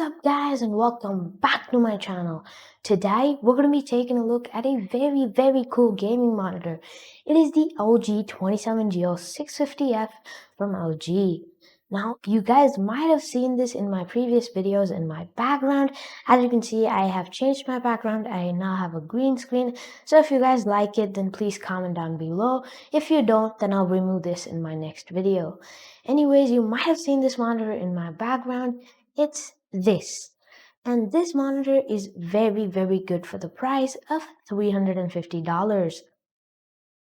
up guys, and welcome back to my channel. Today we're going to be taking a look at a very cool gaming monitor. It is the LG 27GL650F from LG. Now you guys might have seen this in my previous videos in my background. As you can see, I have changed my background. I now have a green screen. So if you guys like it, then please comment down below. If you don't, then I'll remove this in my next video. Anyways, you might have seen this monitor in my background. It's this. And this monitor is very good for the price of $350.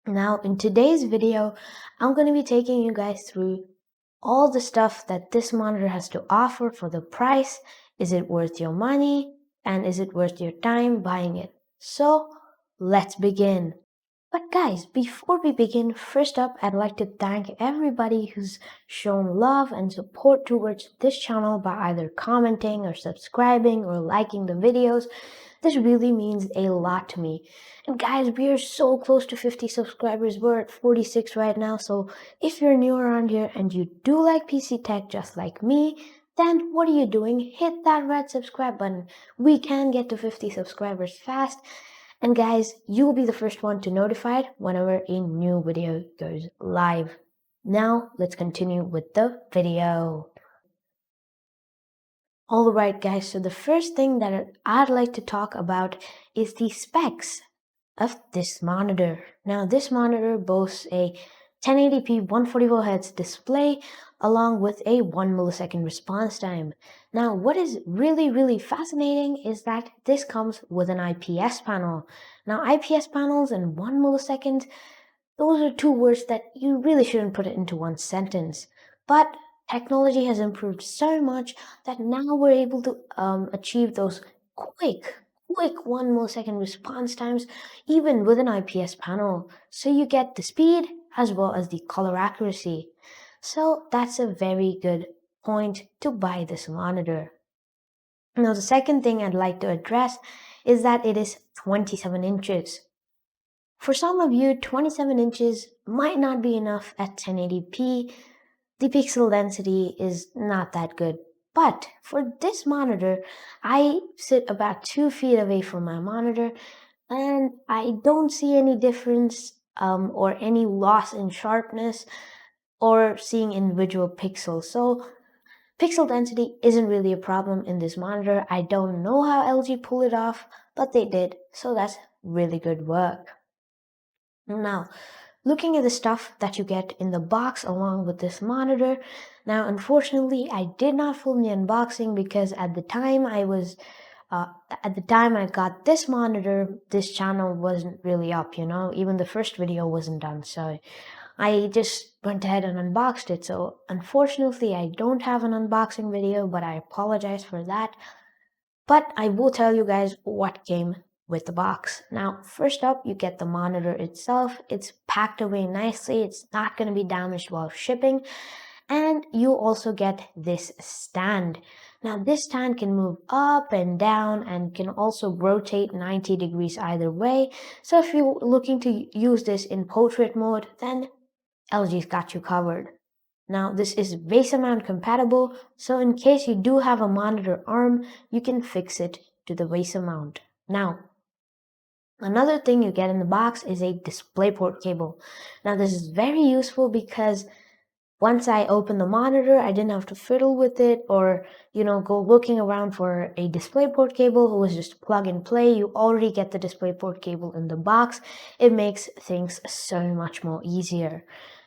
Now in today's video, I'm going to be taking you guys through all the stuff that this monitor has to offer for the price. Is it worth your money? And is it worth your time buying it? So let's begin. But guys, before we begin, first up, I'd like to thank everybody who's shown love and support towards this channel by either commenting or subscribing or liking the videos. This really means a lot to me. And guys, we are so close to 50 subscribers. We're at 46 right now. So if you're new around here and you do like PC tech just like me, then what are you doing? Hit that red subscribe button. We can get to 50 subscribers fast. And guys, you'll be the first one to notified whenever a new video goes live. Now, let's continue with the video. Alright guys, so the first thing that I'd like to talk about is the specs of this monitor. Now, this monitor boasts a 1080p 144Hz display along with a 1 millisecond response time. Now, what is really fascinating is that this comes with an IPS panel. Now, IPS panels and 1 millisecond, those are two words that you really shouldn't put it into one sentence. But technology has improved so much that now we're able to achieve those quick 1 millisecond response times even with an IPS panel. So you get the speed as well as the color accuracy. So that's a very good point to buy this monitor. Now the second thing I'd like to address is that it is 27 inches. For some of you, 27 inches might not be enough at 1080p. The pixel density is not that good. But for this monitor, I sit about 2 feet away from my monitor and I don't see any difference or any loss in sharpness or seeing individual pixels. So pixel density isn't really a problem in this monitor. I don't know how LG pulled it off, but they did. So that's really good work. Now, looking at the stuff that you get in the box along with this monitor. Now, unfortunately, I did not film the unboxing because at the time I got this monitor, this channel wasn't really up, even the first video wasn't done. So I just went ahead and unboxed it. So unfortunately, I don't have an unboxing video, but I apologize for that. But I will tell you guys what came with the box. Now, first up, you get the monitor itself. It's packed away nicely. It's not going to be damaged while shipping. And you also get this stand. Now, this stand can move up and down and can also rotate 90 degrees either way. So if you're looking to use this in portrait mode, then LG's got you covered. Now, this is VESA mount compatible, so in case you do have a monitor arm, you can fix it to the VESA mount. Now, another thing you get in the box is a DisplayPort cable. Now, this is very useful because once I opened the monitor, I didn't have to fiddle with it or, go looking around for a DisplayPort cable. It was just plug and play. You already get the DisplayPort cable in the box. It makes things so much more easier.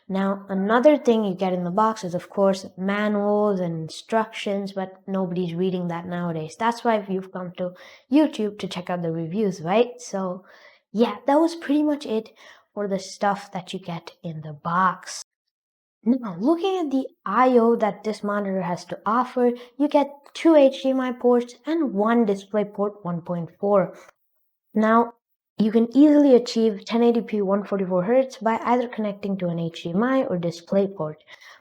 Now, another thing you get in the box is, of course, manuals and instructions, but nobody's reading that nowadays. That's why you've come to YouTube to check out the reviews, right? So, yeah, that was pretty much it for the stuff that you get in the box. Now, looking at the I/O that this monitor has to offer, you get 2 HDMI ports and 1 DisplayPort 1.4. Now, you can easily achieve 1080p 144Hz by either connecting to an HDMI or DisplayPort.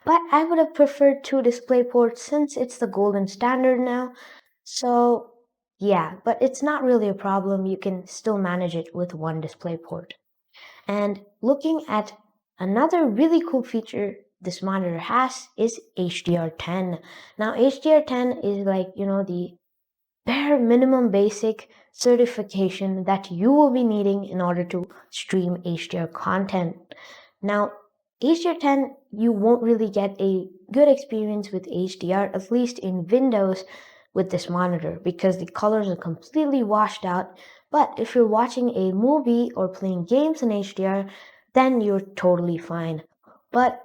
But I would have preferred 2 DisplayPorts since it's the golden standard now. So, yeah, but it's not really a problem. You can still manage it with 1 DisplayPort. And looking at another really cool feature this monitor has is HDR10. Now HDR10 is like, the bare minimum basic certification that you will be needing in order to stream HDR content. Now, HDR10, you won't really get a good experience with HDR, at least in Windows, with this monitor because the colors are completely washed out. But if you're watching a movie or playing games in HDR, then you're totally fine. But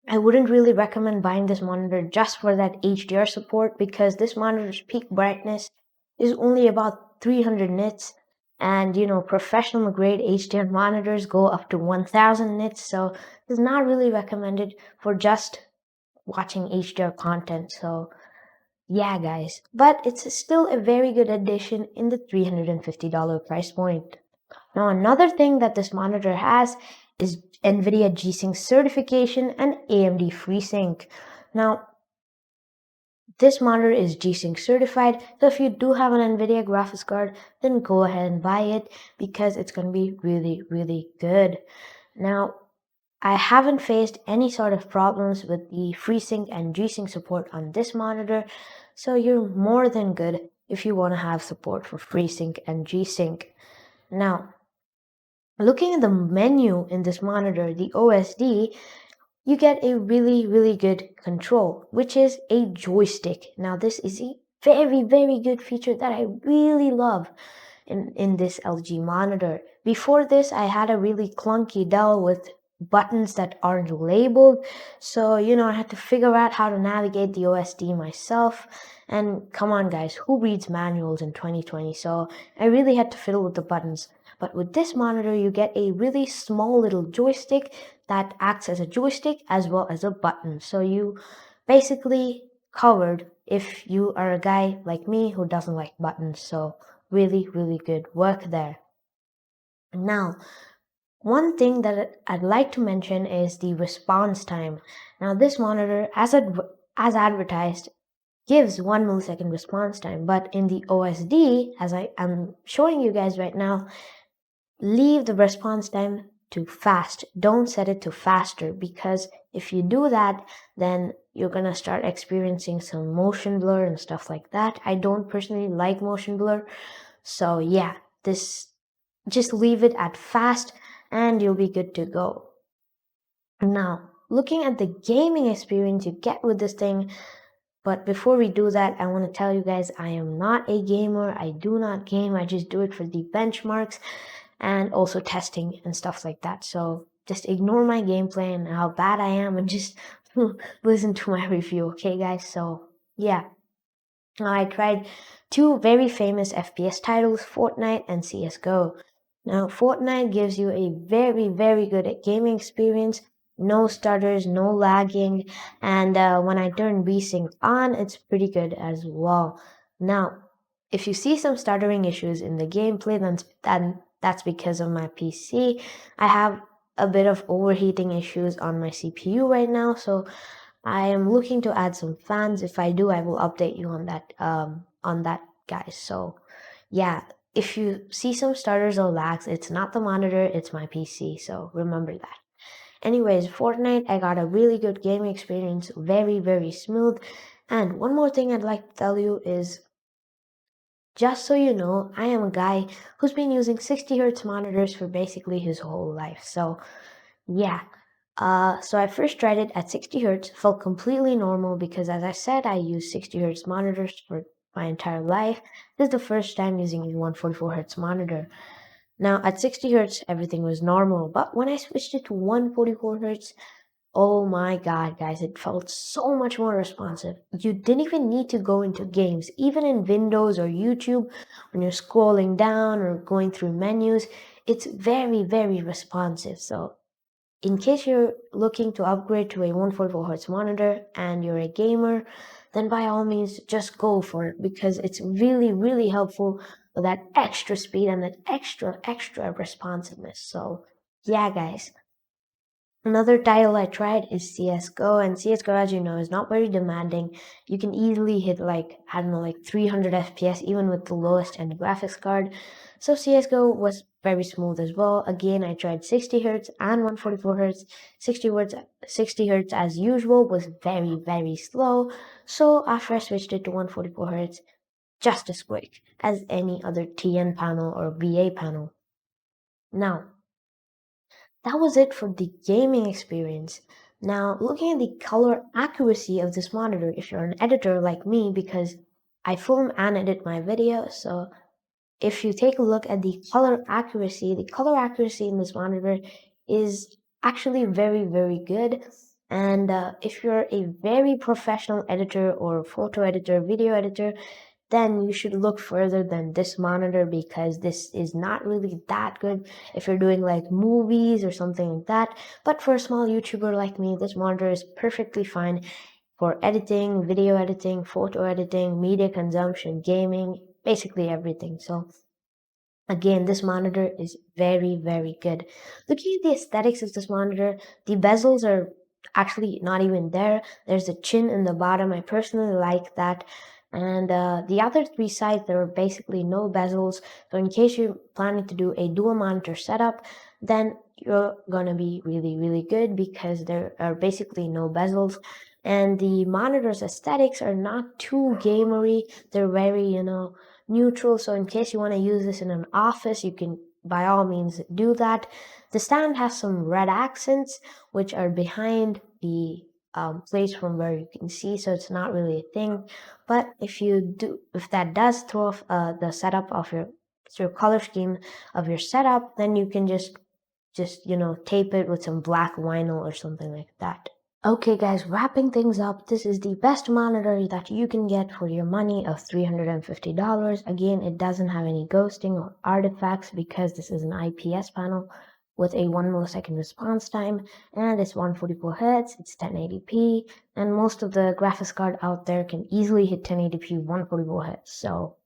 I wouldn't really recommend buying this monitor just for that HDR support because this monitor's peak brightness is only about 300 nits, and professional grade HDR monitors go up to 1000 nits, so it's not really recommended for just watching HDR content. So yeah, guys, but it's still a very good addition in the $350 price point. Now, another thing that this monitor has is NVIDIA G-Sync certification and AMD FreeSync. Now, this monitor is G-Sync certified, so if you do have an NVIDIA graphics card, then go ahead and buy it because it's going to be really, really good. Now, I haven't faced any sort of problems with the FreeSync and G-Sync support on this monitor, so you're more than good if you want to have support for FreeSync and G-Sync. Now, looking at the menu in this monitor, the OSD, you get a really, really good control, which is a joystick. Now, this is a very, very good feature that I really love in this LG monitor. Before this, I had a really clunky Dell with buttons that aren't labeled. So, I had to figure out how to navigate the OSD myself. And come on, guys, who reads manuals in 2020? So I really had to fiddle with the buttons. But with this monitor, you get a really small little joystick that acts as a joystick as well as a button. So you basically covered if you are a guy like me who doesn't like buttons. So really, really good work there. Now, one thing that I'd like to mention is the response time. Now, this monitor, as advertised, gives 1 millisecond response time, but in the OSD, as I am showing you guys right now, leave the response time to fast. Don't set it to faster, because if you do that, then you're gonna start experiencing some motion blur and stuff like that. I don't personally like motion blur, so yeah, just leave it at fast and you'll be good to go. Now, looking at the gaming experience you get with this thing, but before we do that, I want to tell you guys I am not a gamer. I do not game. I just do it for the benchmarks and also testing and stuff like that. So just ignore my gameplay and how bad I am and just listen to my review, okay, guys? So yeah. I tried two very famous FPS titles, Fortnite and CSGO. Now, Fortnite gives you a very, very good gaming experience. No stutters, no lagging, and when I turn VSync on, it's pretty good as well. Now, if you see some stuttering issues in the gameplay, then that's because of my PC. I have a bit of overheating issues on my CPU right now, so I am looking to add some fans. If I do, I will update you on that, guys. So yeah, if you see some stutters or lags, it's not the monitor, it's my PC. So remember that. Anyways, Fortnite, I got a really good gaming experience, very, very smooth. And one more thing I'd like to tell you is, just so you know, I am a guy who's been using 60 hertz monitors for basically his whole life. So yeah. So I first tried it at 60 hertz, felt completely normal because, as I said, I use 60 hertz monitors for my entire life. This is the first time using a 144 hertz monitor. Now, at 60 hertz, everything was normal, but when I switched it to 144 hertz, oh my god, guys, it felt so much more responsive. You didn't even need to go into games. Even in Windows or YouTube, when you're scrolling down or going through menus, it's very, very responsive. So in case you're looking to upgrade to a 144Hz monitor and you're a gamer, then by all means just go for it because it's really, really helpful for that extra speed and that extra responsiveness. So yeah, guys. Another title I tried is CSGO, and CSGO, as you know, is not very demanding. You can easily hit like, I don't know, like 300 FPS even with the lowest end graphics card. So CSGO was very smooth as well. Again, I tried 60 Hz and 144 Hz. 60 Hz as usual was very, very slow. So after I switched it to 144 Hz, just as quick as any other TN panel or VA panel. Now, that was it for the gaming experience. Now, looking at the color accuracy of this monitor, if you're an editor like me, because I film and edit my videos, so if you take a look at the color accuracy in this monitor is actually very, very good. And if you're a very professional editor or photo editor, video editor, then you should look further than this monitor because this is not really that good if you're doing like movies or something like that. But for a small YouTuber like me, this monitor is perfectly fine for editing, video editing, photo editing, media consumption, gaming, basically everything. So again, this monitor is very, very good. Looking at the aesthetics of this monitor, the bezels are actually not even there. There's a chin in the bottom. I personally like that. And the other three sides, there are basically no bezels. So in case you're planning to do a dual monitor setup, then you're gonna be really, really good because there are basically no bezels. And the monitor's aesthetics are not too gamery. They're very, neutral. So in case you want to use this in an office, you can by all means do that. The stand has some red accents which are behind the place from where you can see, so it's not really a thing. But if that does throw off the setup of your color scheme of your setup, then you can just tape it with some black vinyl or something like that. Okay guys, wrapping things up, this is the best monitor that you can get for your money of $350. Again, it doesn't have any ghosting or artifacts because this is an IPS panel with a 1 millisecond response time, and it's 144 Hz, it's 1080p, and most of the graphics card out there can easily hit 1080p 144 Hz. So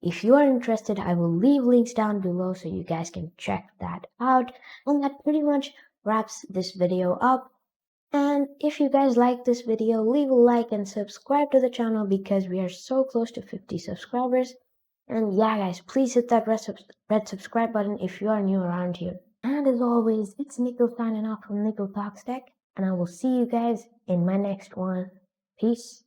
if you are interested, I will leave links down below so you guys can check that out. And that pretty much wraps this video up. And if you guys like this video, leave a like and subscribe to the channel because we are so close to 50 subscribers. And yeah guys, please hit that red subscribe button if you are new around here. And as always, it's Nico signing off from Nico Talks Tech, and I will see you guys in my next one. Peace.